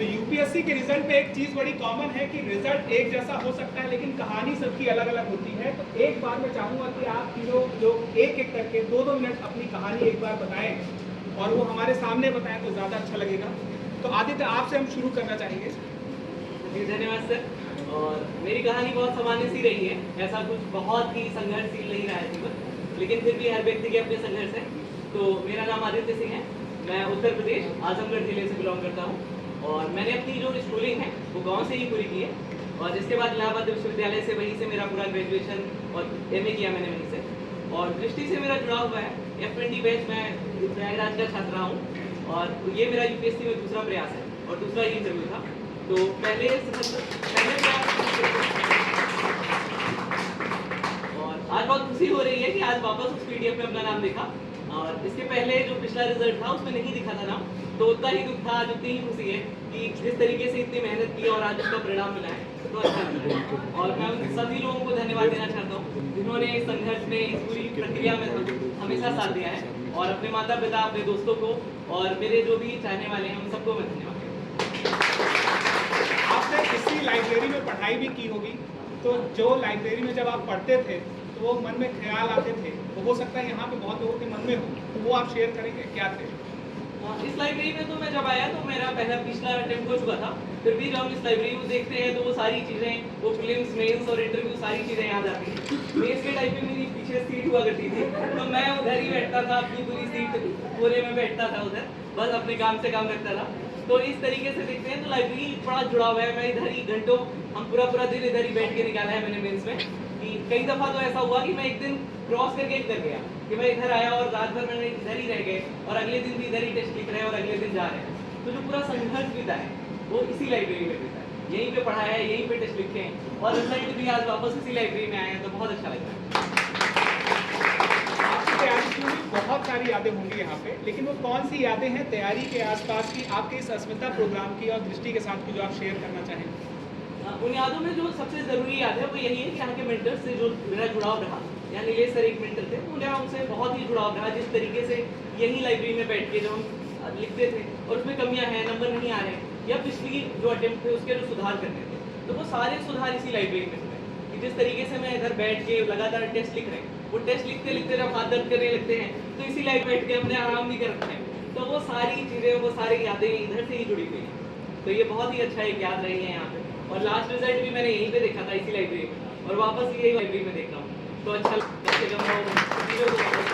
तो यूपीएससी के रिजल्ट में एक चीज़ बड़ी कॉमन है कि रिजल्ट एक जैसा हो सकता है लेकिन कहानी सबकी अलग अलग होती है। तो एक बार मैं चाहूँगा कि आप तीनों लोग एक एक करके 2-2 मिनट अपनी कहानी एक बार बताएं और वो हमारे सामने बताएं तो ज़्यादा अच्छा लगेगा। तो आदित्य, आपसे हम शुरू करना चाहेंगे। जी धन्यवाद सर। और मेरी कहानी बहुत सामान्य सी रही है, ऐसा कुछ बहुत ही संघर्षशील नहीं रहा है जीवन, लेकिन फिर भी हर व्यक्ति के अपने संघर्ष है। तो मेरा नाम आदित्य सिंह है, मैं उत्तर प्रदेश आजमगढ़ जिले से बिलोंग करता हूँ और मैंने अपनी जो स्कूलिंग है वो गांव से ही पूरी की है और जिसके बाद इलाहाबाद विश्वविद्यालय से वहीं से मेरा पूरा ग्रेजुएशन और एमए किया मैंने वहीं से। और दृष्टि से मेरा जुड़ा हुआ है, F20 बैच में प्रयागराज का छात्र रहा हूँ और ये मेरा यूपीएससी में दूसरा प्रयास है और दूसरा ही इंटरव्यू था। तो पहले और आज बहुत खुशी हो रही है कि आज वापस उस पीडीएफ में अपना नाम देखा और इसके पहले जो पिछला रिजल्ट था उसमें नहीं दिखा था नाम, तो उतना ही दुख था, आज उतनी ही खुशी है कि जिस तरीके से इतनी मेहनत की और आज उसका परिणाम मिला है तो अच्छा लग रहा है। और मैं उन सभी लोगों को धन्यवाद देना चाहता हूँ जिन्होंने इस संघर्ष में, इस पूरी प्रक्रिया में हमेशा साथ दिया है और अपने माता पिता, अपने दोस्तों को और मेरे जो भी चाहने वाले हैं उन सबको मैं धन्यवाद देता हूँ। आपने इसी लाइब्रेरी में पढ़ाई भी की होगी, तो जो लाइब्रेरी में जब आप पढ़ते थे तो वो मन में ख्याल आते थे, तो हो सकता है यहाँ पे बहुत लोगों के मन में हो, तो वो आप शेयर करेंगे, क्या थे? इस लाइब्रेरी में तो मैं जब आया तो मेरा पिछला अटेम्प्ट हो चुका था, फिर भी जब हम इस लाइब्रेरी को देखते हैं तो वो सारी चीज़ें, वो प्रीलिम्स, मेंस और इंटरव्यू सारी चीज़ें याद आती हैं। मेंस के टाइम पे मेरी पीछे सीट हुआ करती थी तो मैं उधर ही बैठता था, अपनी पूरी सीट पूरे में बैठता था उधर, बस अपने काम से काम रखता था। तो इस तरीके से देखते हैं तो लाइब्रेरी बड़ा जुड़ा हुआ है। मैं इधर ही घंटों, हम पूरा दिन इधर ही बैठ के निकाला है मैंने मेंस में, कि कई दफ़ा तो ऐसा हुआ कि मैं एक दिन क्रॉस करके इधर गया कि मैं इधर आया और रात भर मैंने इधर ही रह गए और अगले दिन भी इधर ही टेस्ट लिख रहे हैं और अगले दिन जा रहे हैं। तो जो पूरा संघर्ष बीता है वो इसी लाइब्रेरी में बीता है, यहीं पे पढ़ा है, यहीं पे टेस्ट लिखे हैं और रिजल्ट भी आज वापस इसी लाइब्रेरी में आए हैं, तो बहुत अच्छा लगता है। आपकी तैयारी की हुई बहुत सारी यादें होंगी यहाँ पे, लेकिन वो कौन सी यादें हैं तैयारी के आसपास की, आपके इस अस्मिता प्रोग्राम की और दृष्टि के साथ की, जो आप शेयर करना चाहें? उन यादों में जो सबसे ज़रूरी याद है वो यही है कि यहाँ के मेंटर से जो मेरा जुड़ाव रहा, यहाँ नीलेश सर एक मेंटर थे, मुझे उनसे बहुत ही जुड़ाव रहा। जिस तरीके से यही लाइब्रेरी में बैठ के जो हम लिखते थे और उसमें कमियां हैं, नंबर नहीं आ रहे हैं या पिछली जो अटेम्प्ट थे उसके जो सुधार करने थे, तो वो सारे सुधार इसी लाइब्रेरी में हुए कि जिस तरीके से मैं इधर बैठ के लगातार टेस्ट लिख रहे हैं, वो टेस्ट लिखते लिखते जब हाथ दर्द करने लगते हैं तो इसी लाइब्रेरी बैठ के हमने आराम भी कर रखते हैं। तो वो सारी चीज़ें, वो सारी यादें इधर से ही जुड़ी हुई हैं, तो ये बहुत ही अच्छा एक याद रही है यहाँ पे। और लास्ट रिजल्ट भी मैंने यहीं पे देखा था, इसी लाइब्रेरी में, और वापस यही लाइब्रेरी में देख रहा हूँ, तो अच्छा लगता है।